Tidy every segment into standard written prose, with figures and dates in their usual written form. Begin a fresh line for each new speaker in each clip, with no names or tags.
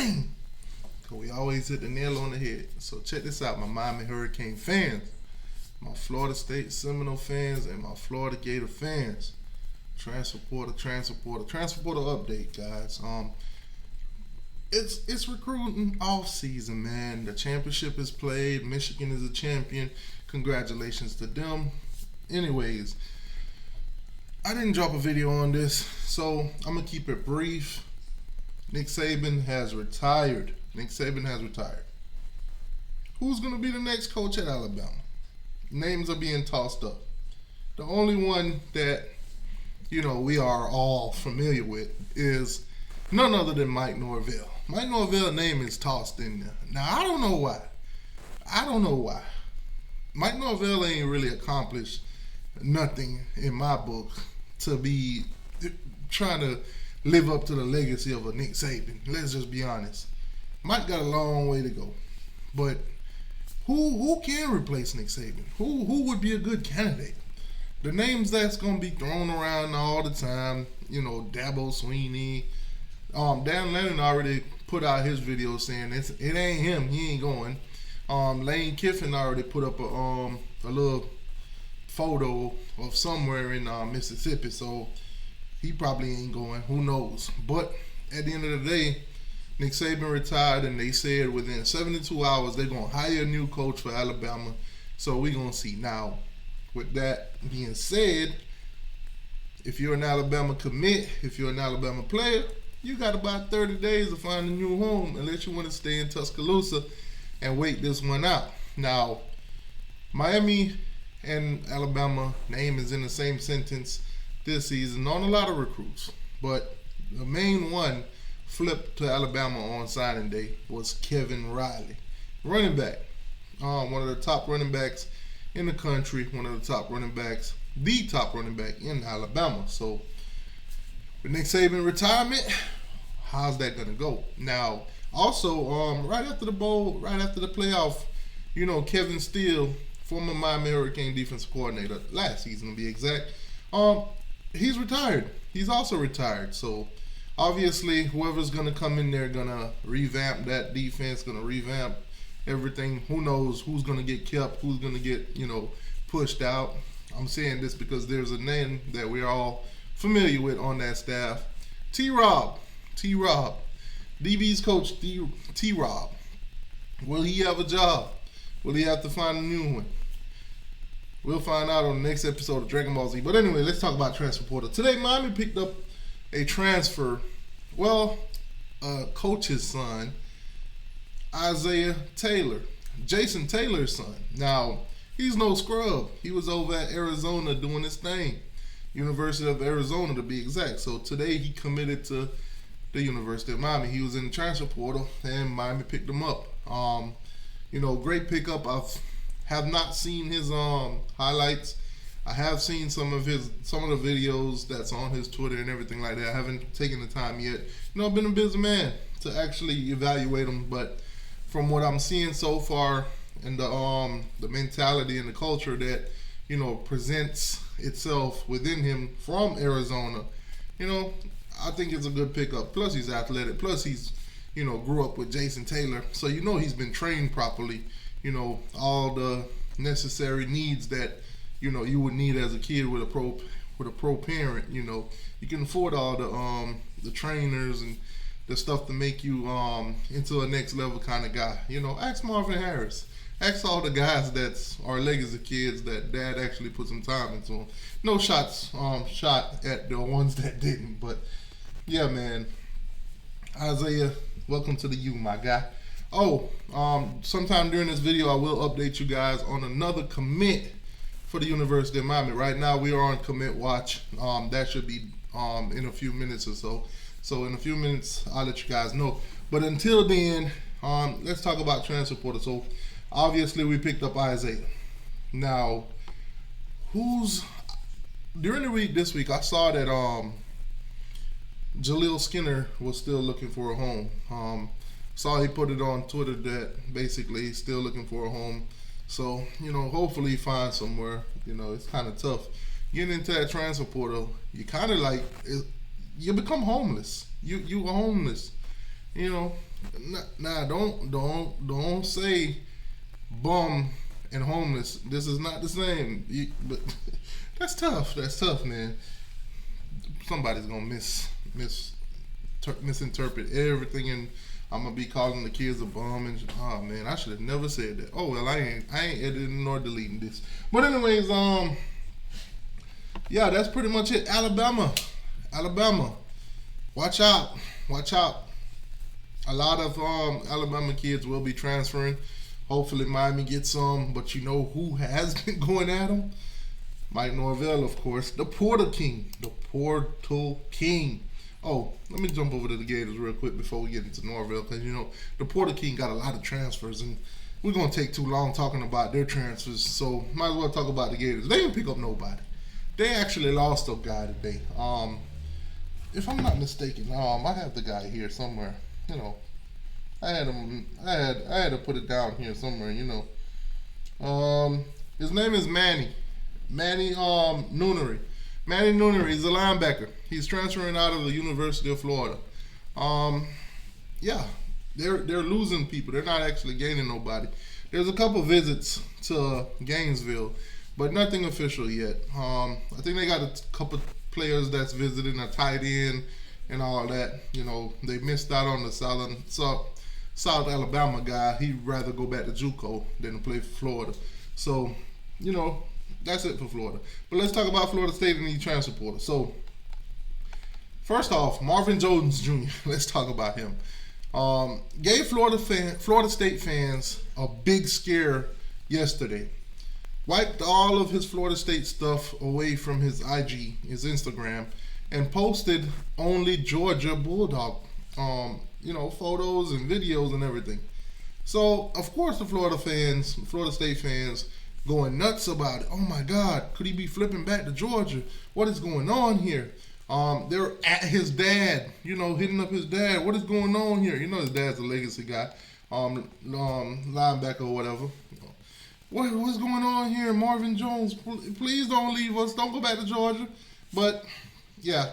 bang. We always hit the nail on the head. So check this out, my Miami Hurricane fans, my Florida State Seminole fans, and my Florida Gator fans. Transfer portal update, guys. It's recruiting off season, man. The championship is played. Michigan is a champion. Congratulations to them. Anyways, I didn't drop a video on this, so I'm gonna keep it brief. Nick Saban has retired. Who's gonna be the next coach at Alabama? Names are being tossed up. The only one that we are all familiar with is none other than Mike Norvell. Mike Norvell's name is tossed in there. Now, I don't know why. Mike Norvell ain't really accomplished nothing in my book to be trying to live up to the legacy of a Nick Saban. Let's just be honest. Mike got a long way to go. But who can replace Nick Saban? Who would be a good candidate? The names that's going to be thrown around all the time, Dabo Swinney. Dan Lennon already put out his video saying it ain't him. He ain't going. Lane Kiffin already put up a little photo of somewhere in Mississippi, so he probably ain't going. Who knows? But at the end of the day, Nick Saban retired, and they said within 72 hours they're going to hire a new coach for Alabama. So we're going to see. Now, with that being said, if you're an Alabama commit, if you're an Alabama player, you got about 30 days to find a new home, unless you want to stay in Tuscaloosa and wait this one out. Now, Miami and Alabama name is in the same sentence this season on a lot of recruits, but the main one flipped to Alabama on signing day was Kevin Riley, running back, one of the top running backs in the country, one of the top running backs, the top running back in Alabama. So with Nick Saban retirement, how's that gonna go? Now, also, right after the bowl, right after the playoff, Kevin Steele, former Miami Hurricane defensive coordinator last season to be exact, he's retired. He's also retired. So obviously, whoever's gonna come in there gonna revamp that defense, gonna revamp everything. Who knows who's gonna get kept, who's gonna get pushed out. I'm saying this because there's a name that we're all familiar with on that staff. T-Rob, DB's coach, T-Rob. Will he have a job? Will he have to find a new one? We'll find out on the next episode of Dragon Ball Z. But anyway, let's talk about transfer portal. Today, Miami picked up a transfer, a coach's son, Isaiah Taylor, Jason Taylor's son. Now, he's no scrub. He was over at Arizona doing his thing. University of Arizona to be exact. So today he committed to the University of Miami. He was in the transfer portal and Miami picked him up. Great pickup. Have not seen his highlights. I have seen some of the videos that's on his Twitter and everything like that. I haven't taken the time yet. I've been a busy man to actually evaluate him, but from what I'm seeing so far and the mentality and the culture that presents itself within him from Arizona, I think it's a good pickup. Plus he's athletic. Plus he's grew up with Jason Taylor, so he's been trained properly. All the necessary needs that you would need as a kid with a pro parent. You can afford all the trainers and the stuff to make you into a next level kind of guy. Ask Marvin Harris. Ask all the guys that are legacy kids that dad actually put some time into them. No shots shot at the ones that didn't, but yeah, man. Isaiah, welcome to the U, my guy. Sometime during this video, I will update you guys on another commit for the University of Miami. Right now, we are on commit watch. That should be in a few minutes or so. So in a few minutes, I'll let you guys know. But until then, let's talk about transfer portal. So obviously, we picked up Isaiah. Now, during the week this week, I saw that Jaleel Skinner was still looking for a home. Saw he put it on Twitter that basically he's still looking for a home. So, hopefully he finds somewhere. It's kind of tough. Getting into that transfer portal, you kind of you become homeless. You are homeless. You know, nah, don't say bum and homeless. This is not the same. But that's tough. That's tough, man. Somebody's gonna misinterpret everything, and I'm gonna be calling the kids a bum. And oh man, I should have never said that. Oh well, I ain't editing nor deleting this. But anyways, yeah, that's pretty much it. Alabama, watch out, watch out. A lot of Alabama kids will be transferring. Hopefully Miami gets some, but you know who has been going at them? Mike Norvell, of course, the Portal King. Oh, let me jump over to the Gators real quick before we get into Norvell, because you know the Portal King got a lot of transfers, and we're gonna take too long talking about their transfers. So might as well talk about the Gators. They didn't pick up nobody. They actually lost a guy today. If I'm not mistaken, I have the guy here somewhere. You know, I had him. I had to put it down here somewhere. You know, his name is Manny Noonery. Manny Noonery is a linebacker. He's transferring out of the University of Florida. Yeah, they're losing people. They're not actually gaining nobody. There's a couple visits to Gainesville, but nothing official yet. I think they got a couple players that's visiting, a tight end and all that. You know, they missed out on the South Alabama guy. He'd rather go back to JUCO than to play for Florida. So, you know, that's it for Florida. But let's talk about Florida State and the transfer portal. So, first off, Marvin Jones Jr. Let's talk about him. Gave Florida State fans a big scare yesterday. Wiped all of his Florida State stuff away from his IG, his Instagram, and posted only Georgia Bulldog, photos and videos and everything. So, of course, the Florida State fans, going nuts about it. Oh my God, could he be flipping back to Georgia? What is going on here? They're at his dad, hitting up his dad. What is going on here? His dad's a legacy guy, linebacker or whatever. What's going on here? Marvin Jones, please don't leave us. Don't go back to Georgia. But yeah,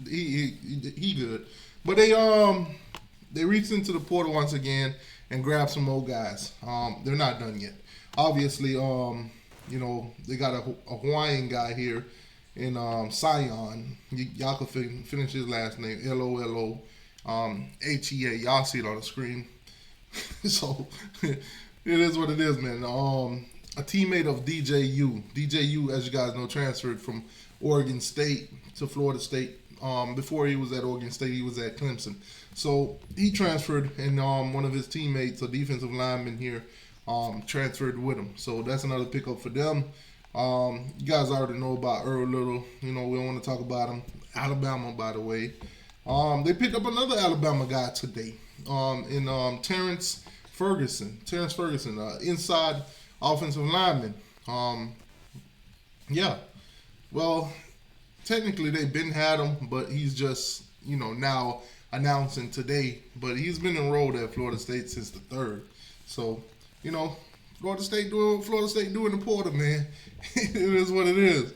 he good. But they reached into the portal once again and grabbed some more guys. They're not done yet. Obviously, they got a Hawaiian guy here in Sion. Y'all can finish his last name, Lolo, Hea. Y'all see it on the screen. So it is what it is, man. A teammate of DJU. DJU, as you guys know, transferred from Oregon State to Florida State. Before he was at Oregon State, he was at Clemson. So he transferred, and one of his teammates, a defensive lineman here, transferred with him. So that's another pickup for them. You guys already know about Earl Little. We don't want to talk about him. Alabama, by the way. They picked up another Alabama guy today in Terrence Ferguson, inside offensive lineman. Yeah. Well, technically they've been had him, but he's just, now announcing today. But he's been enrolled at Florida State since the 3rd. So, Florida State doing the portal, man. It is what it is.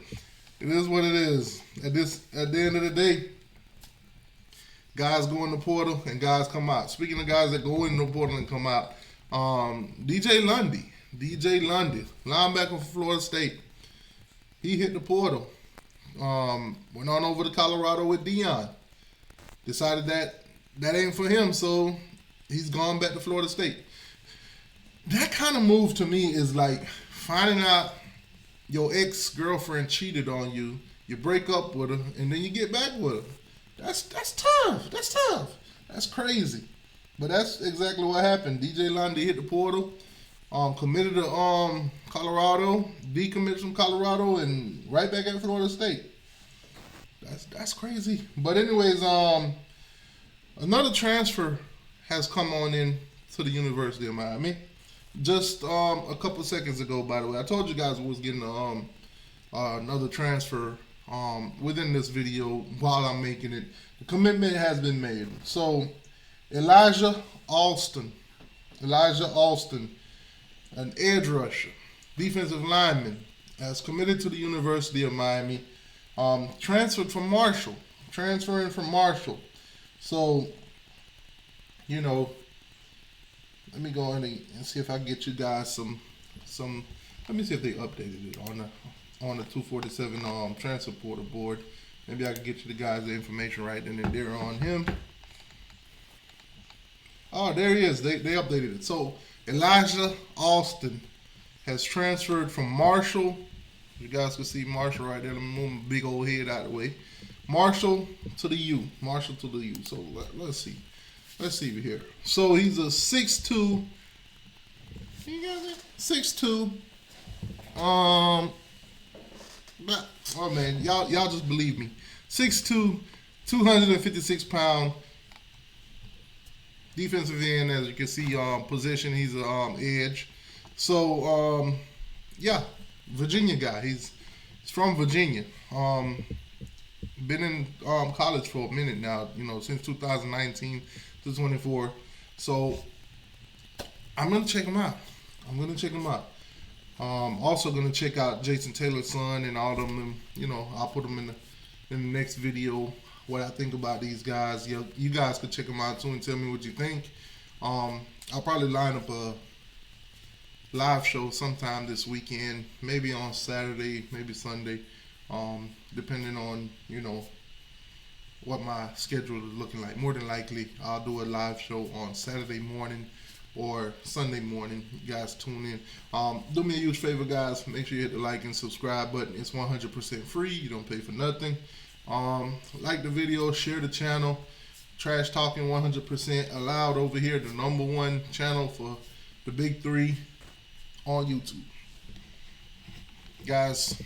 It is what it is. At the end of the day, guys go in the portal and guys come out. Speaking of guys that go in the portal and come out, DJ Lundy, linebacker for Florida State, he hit the portal. Went on over to Colorado with Dion. Decided that ain't for him, so he's gone back to Florida State. That kind of move to me is like finding out your ex-girlfriend cheated on you, you break up with her, and then you get back with her. That's tough. That's tough. That's crazy. But that's exactly what happened. DJ Lundy hit the portal, committed to Colorado, decommitted from Colorado, and right back at Florida State. That's crazy. But anyways, another transfer has come on in to the University of Miami. Just a couple seconds ago, by the way. I told you guys we was getting another transfer within this video while I'm making it. The commitment has been made. So, Elijah Alston, an edge rusher, defensive lineman, has committed to the University of Miami, transferring from Marshall. So, you know, let me go in and see if I can get you guys some. Let me see if they updated it on the 247 transfer portal board. Maybe I can get you the guys the information right then and there on him. Oh, there he is. They updated it. So Elijah Austin has transferred from Marshall. You guys can see Marshall right there. Let me move my big old head out of the way. Marshall to the U. Marshall to the U. So let's see. Let's see here. So he's a 6'2". You got it? 6'2". But, oh man, y'all just believe me. 6'2", 256-pound defensive end. As you can see, position, he's a edge. So yeah, Virginia guy. He's from Virginia. Been in college for a minute now. You know, since 2019 to 24. So I'm gonna check him out. Also gonna check out Jason Taylor's son and all of them. And, you know, I'll put them in the next video. What I think about these guys. You guys could check them out too and tell me what you think. I'll probably line up a live show sometime this weekend, maybe on Saturday, maybe Sunday, depending on, you know, what my schedule is looking like. More than likely, I'll do a live show on Saturday morning or Sunday morning. You guys tune in. Do me a huge favor, guys. Make sure you hit the like and subscribe button. It's 100% free. You don't pay for nothing. Like the video, share the channel. Trash Talking 100% allowed over here, the #1 channel for the big three on YouTube. Guys,